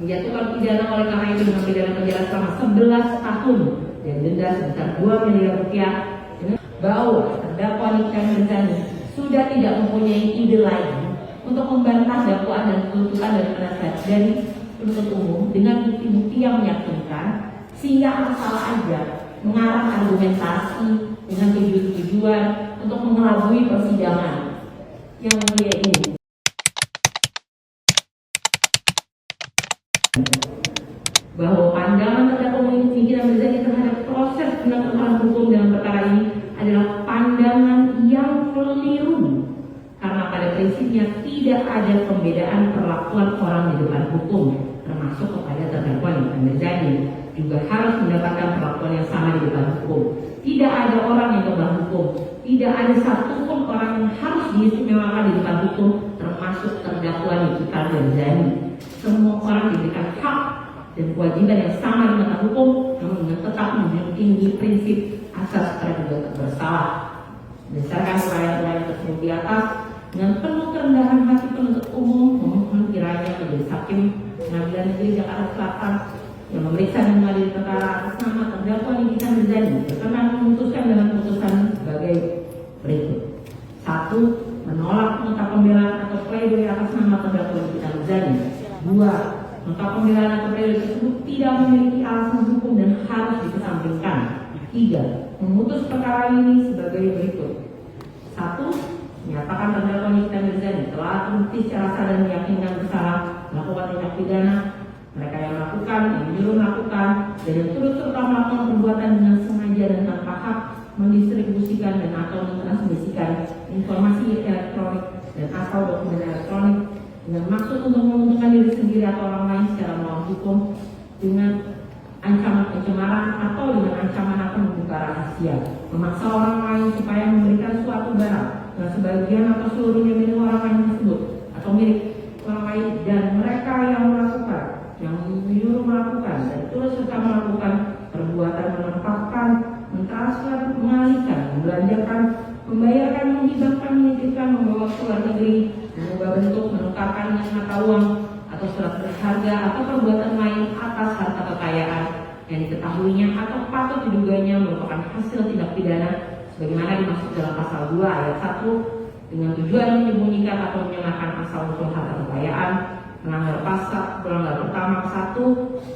menjatuhkan pidana oleh karena itu dengan pidana penjara selama 11 tahun dan denda sebesar 2 miliar rupiah, bahwa terdakwa Nikita Mirzani sudah tidak mempunyai ide lain untuk membantah dakwaan dan tuntutan dari penasihat dari penuntut umum dengan bukti-bukti yang meyakinkan, sehingga asal aja mengarang argumentasi dengan tujuan untuk mengelabui persidangan. Yang mulia ini bahwa pandangan terdakwa Nikita Mirzani terhadap proses penegakan hukum dalam perkara ini adalah pandangan yang keliru, karena pada prinsipnya tidak ada pembedaan perlakuan orang di depan hukum, termasuk kepada terdakwa Nikita Mirzani juga harus mendapatkan perlakuan yang sama di depan hukum. Tidak ada orang yang kebal hukum, tidak ada satupun orang yang harus diistimewakan di depan hukum, termasuk terdakwa Nikita Mirzani. Semua orang diberikan hak dan kewajiban yang sama di mata hukum, namun dengan tetap menjunjung tinggi prinsip asas praduga tak bersalah. Berdasarkan uraian-uraian tersebut di atas, dengan penuh kerendahan hati penuntut umum memohon kiranya majelis hakim Pengadilan Negeri Jakarta Selatan yang memeriksa dan mengadili perkara atas nama terdakwa Nikita Mirzani berkenan memutuskan dengan putusan sebagai berikut: 1. Menolak nota pembelaan atau pledoi atas nama terdakwa Nikita Mirzani. 2. Nota pembelaan atau pledoi tersebut tidak memiliki alasan hukum dan harus dikesampingkan. 3. Memutus perkara ini sebagai berikut: 1. Menyatakan terdakwa Nikita Mirzani telah terbukti secara sadar dan meyakinkan bersalah melakukan tindak pidana, mereka yang melakukan, yang menyuruh melakukan, dan yang turut serta melakukan perbuatan dengan sengaja dan tanpa hak mendistribusikan dan atau mentransmisikan informasi elektronik dan atau dokumen elektronik dengan maksud untuk menguntungkan diri sendiri atau orang lain secara melawan hukum, dengan ancaman pencemaran atau dengan ancaman akan membuka rahasia, memaksa orang lain supaya memberikan suatu barang dan sebagian atau seluruhnya milik orang lain tersebut atau milik orang lain, dan mereka yang melakukan, yang menyuruh melakukan, dan turut serta melakukan perbuatan menempatkan, mentransfer, mengalihkan, membelanjakan, membayarkan, menghibahkan, menitipkan, membawa ke luar negeri, mengubah bentuk, menukarkan dengan mata uang atau surat berharga atau perbuatan lain atas harta kekayaan yang diketahuinya atau patut diduganya merupakan hasil tindak pidana sebagaimana dimaksud dalam pasal 2 ayat 1 dengan tujuan menyembunyikan atau menyenangkan asal usul harta kekayaan, melanggar pelanggar pertama 1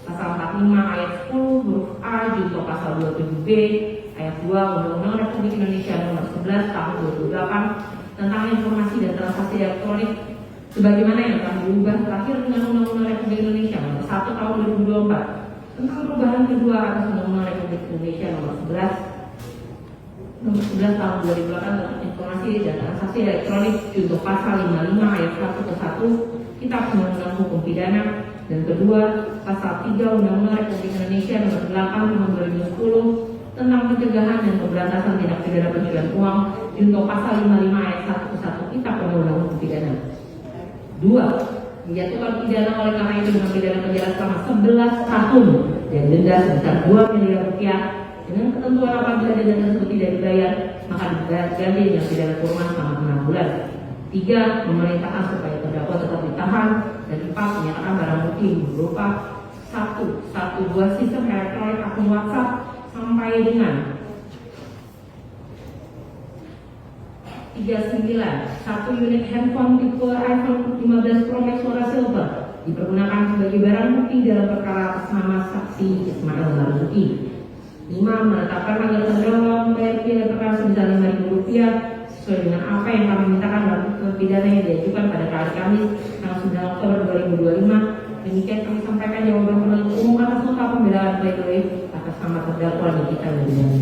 pasal 45 ayat 10 huruf A junto pasal 27B ayat 2 Undang-Undang Republik Indonesia nomor 11 tahun 2008 tentang informasi dan transaksi elektronik sebagaimana yang telah diubah terakhir dengan Undang-Undang Republik Indonesia nomor 1 tahun 2024 tentang perubahan kedua atas Undang-Undang Republik Indonesia nomor 11 tahun 2008 tentang informasi dan transaksi elektronik junto pasal 55 ayat 1 ke 1 Kitab Undang-Undang Hukum Pidana, dan kedua pasal 3 Undang-Undang Republik Indonesia nomor 8 tahun 2010 tentang pencegahan dan pemberantasan tindak pidana pencucian uang junto pasal 55 ayat 1 ke 1 Kitab Undang-Undang Hukum Pidana. 2. Menjatuhkan pidana oleh karena itu dengan pidana penjara selama 11 tahun dan denda sebesar 2 miliar rupiah dengan ketentuan apabila denda tersebut tidak dibayar maka diganti dengan pidana kurungan selama 6 bulan. 3. Memerintahkan supaya terdakwa tetap ditahan, dan 4. Menyatakan barang bukti berupa 1 buah sistem elektronik akun WhatsApp sampai dengan 1 unit handphone tipe iPhone 15 Pro Max warna silver dipergunakan sebagai barang bukti dalam perkara atas nama saksi Ismail Marzuki. 5. Menetapkan agar terdakwa membayar biaya perkara sebesar Rp5.000 sesuai dengan apa yang kami mintakan dalam pidana yang diajukan pada hari Kamis tanggal 9 Oktober 2025. Demikian kami sampaikan jawaban penuntut umum atas nota pembelaan pledoi atas nama terdakwa Nikita Mirzani.